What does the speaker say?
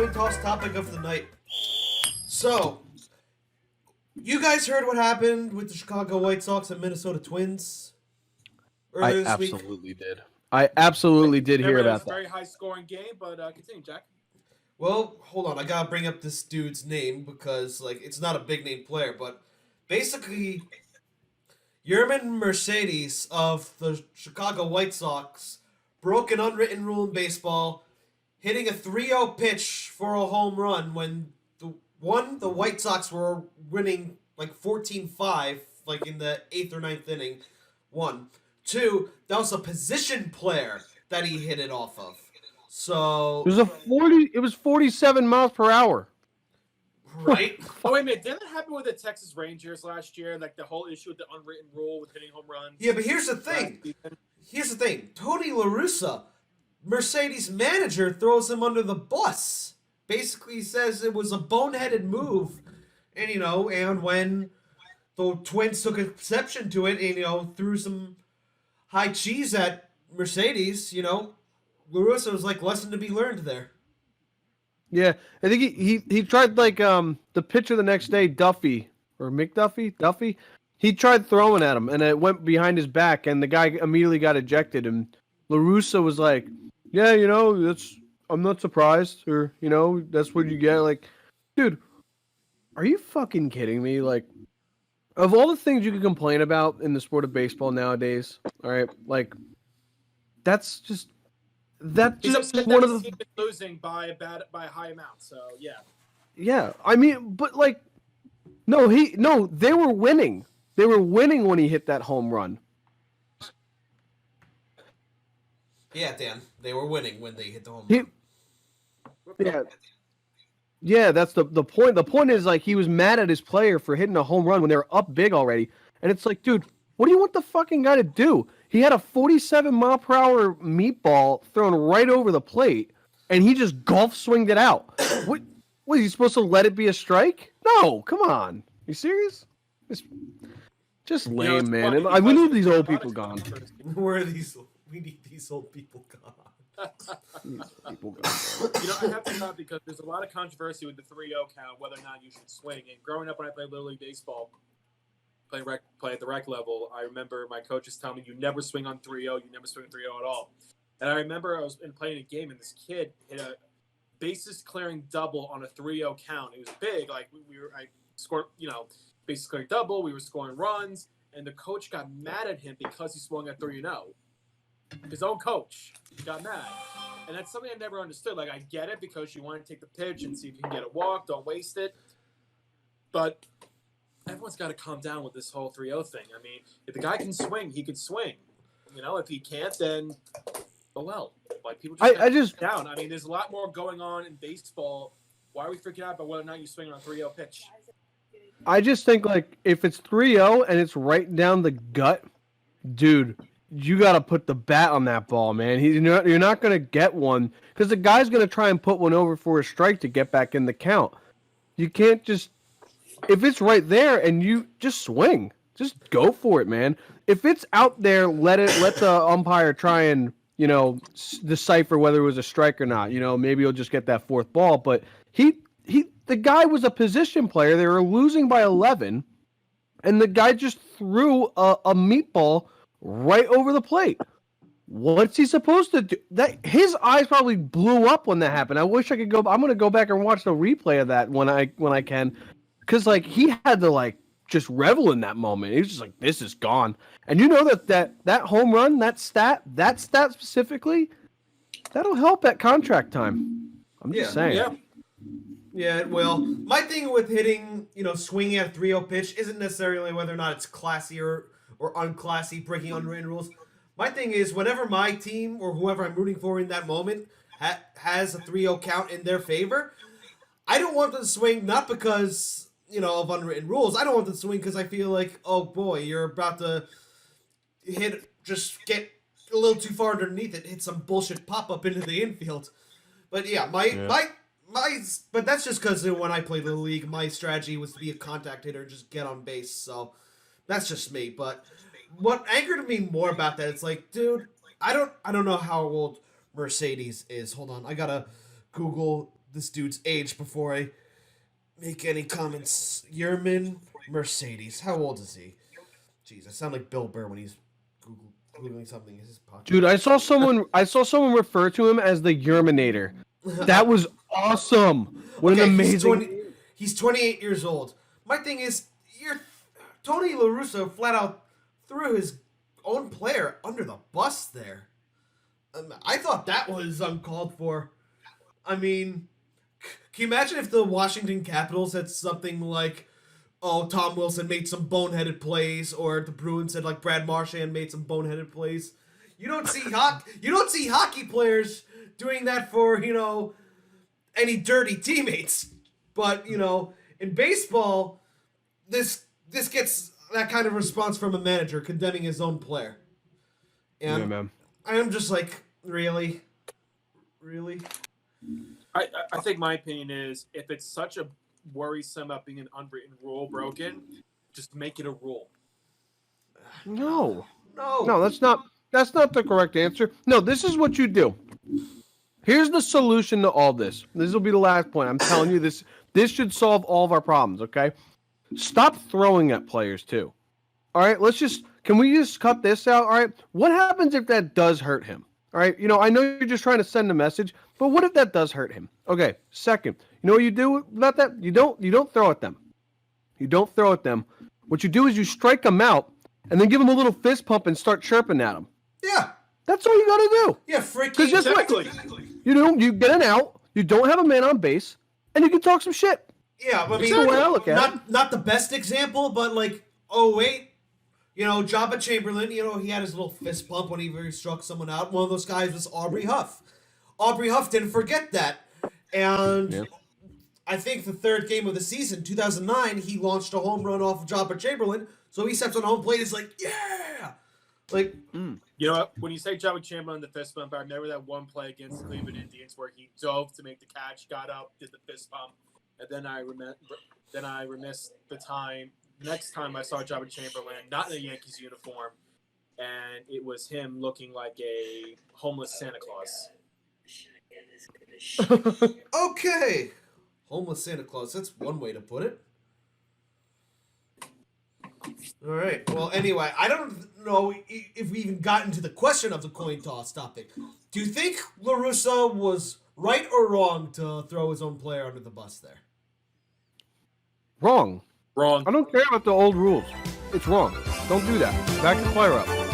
coin toss topic of the night. So, you guys heard what happened with the Chicago White Sox and Minnesota Twins I earlier this week? absolutely did. I absolutely did hear Remember, it was about a very that. high-scoring game, but continue, Jack. Well, hold on. I gotta bring up this dude's name because, like, it's not a big name player, but basically, Yermin Mercedes of the Chicago White Sox broke an unwritten rule in baseball, hitting a 3-0 pitch for a home run when the White Sox were winning like 14-5, like in the 8th or ninth inning. 1. 2, that was a position player that he hit it off of. So It was 47 miles per hour. right? Oh, wait a minute. Didn't that happen with the Texas Rangers last year? Like the whole issue with the unwritten rule with hitting home runs? Yeah, but here's the thing. Tony La Russa, Mercedes manager, throws him under the bus. Basically says it was a boneheaded move. And, and when the Twins took exception to it and, threw some high cheese at Mercedes, La Russa was like, lesson to be learned there. Yeah, I think he tried like the pitcher the next day, Duffy or Duffy. He tried throwing at him and it went behind his back and the guy immediately got ejected and La Russa was like, yeah, I'm not surprised or that's what you get. Like, dude, are you fucking kidding me? Like, of all the things you can complain about in the sport of baseball nowadays, all right, like that's just. He's upset that his team is losing by a high amount. So yeah. Yeah, I mean, but like, they were winning. They were winning when he hit that home run. Yeah, Dan, they were winning when they hit the home run. Yeah, that's the point. The point is like he was mad at his player for hitting a home run when they were up big already, and it's like, dude, what do you want the fucking guy to do? He had a 47-mile-per-hour meatball thrown right over the plate, and he just golf swinged it out. What was he supposed to let it be a strike? No, come on. You serious? It's just lame, man. We need these old people gone. Where are these? We need these old people gone. I have to stop because there's a lot of controversy with the 3-0 count, whether or not you should swing. And growing up when I played Little League Baseball, play at the rec level, I remember my coaches telling me, you never swing on 3-0, you never swing 3-0 at all. And I remember I was playing a game, and this kid hit a bases-clearing double on a 3-0 count. It was big. Like, I scored, bases-clearing double. We were scoring runs, and the coach got mad at him because he swung at 3-0. His own coach got mad. And that's something I never understood. Like, I get it because you want to take the pitch and see if you can get a walk, don't waste it. But everyone's got to calm down with this whole 3-0 thing. I mean, if the guy can swing, he could swing. If he can't, then oh well. Like people just down. I mean, there's a lot more going on in baseball. Why are we freaking out about whether or not you swing on a 3-0 pitch? I just think like if it's 3-0 and it's right down the gut, dude, you got to put the bat on that ball, man. You're not going to get one because the guy's going to try and put one over for a strike to get back in the count. You can't just. If it's right there and you just swing, just go for it, man. If it's out there, let the umpire try and, decipher whether it was a strike or not. Maybe he'll just get that fourth ball. But the guy was a position player. They were losing by 11, and the guy just threw a meatball right over the plate. What's he supposed to do? His eyes probably blew up when that happened. I wish I could go. I'm going to go back and watch the replay of that when I can. Because, like, he had to, like, just revel in that moment. He was just like, this is gone. And you know that home run, that stat specifically, that'll help at contract time. I'm just saying. Yeah, it will. My thing with hitting, swinging at a 3-0 pitch isn't necessarily whether or not it's classy or unclassy, breaking unwritten rules. My thing is whenever my team or whoever I'm rooting for in that moment has a 3-0 count in their favor, I don't want them to swing, not because of unwritten rules. I don't want them to swing because I feel like, oh boy, you're about to get a little too far underneath it, hit some bullshit pop-up into the infield. But yeah, but that's just because when I played Little League, my strategy was to be a contact hitter and just get on base, so that's just me. But what angered me more about that, it's like, dude, I don't know how old Mercedes is. Hold on, I gotta Google this dude's age before I make any comments. Yermin Mercedes. How old is he? Jeez, I sound like Bill Burr when he's googling something in his pocket. Dude, I saw someone refer to him as the Yerminator. That was awesome. What an amazing. He's 28 years old. My thing is, Tony La Russa flat out threw his own player under the bus there. I thought that was uncalled for. I mean, can you imagine if the Washington Capitals had something like, oh, Tom Wilson made some boneheaded plays, or the Bruins said like Brad Marchand made some boneheaded plays? You don't see hockey players doing that for, any dirty teammates. But, in baseball, this gets that kind of response from a manager condemning his own player. And Yeah, man. I am just like, really? Really? I think my opinion is, if it's such a worrisome about being an unwritten rule broken, just make it a rule. No, No. that's not the correct answer. No, this is what you do. Here's the solution to all this. This will be the last point. I'm telling you this. This should solve all of our problems. Okay, stop throwing at players too. All right, can we just cut this out? All right, what happens if that does hurt him? All right, I know you're just trying to send a message, but what if that does hurt him? Okay, second, you know what you do about that? You don't throw at them. You don't throw at them. What you do is you strike them out and then give them a little fist pump and start chirping at them. Yeah. That's all you got to do. Yeah, freaking. Just Exactly. you get an out, you don't have a man on base, and you can talk some shit. Yeah, I mean, That's the way I look at it. not the best example, but like, oh wait, Jabba Chamberlain, he had his little fist pump when he struck someone out. One of those guys was Aubrey Huff. Aubrey Huff didn't forget that, and Yeah. I think the third game of the season, 2009, he launched a home run off of Jabba Chamberlain. So he steps on home plate, he's like, yeah, like. You know what? When you say Jabba Chamberlain, the fist bump, I remember that one play against the Cleveland Indians where he dove to make the catch, got up, did the fist bump, and then I remissed the time. Next time I saw Jabba Chamberlain, not in a Yankees uniform, and it was him looking like a homeless Santa Claus. Okay. Homeless Santa Claus, that's one way to put it. All right. Well, anyway, I don't know if we even got into the question of the coin toss topic. Do you think La Russa was right or wrong to throw his own player under the bus there? Wrong. Wrong. I don't care about the old rules. It's wrong. Don't do that. Back the player up.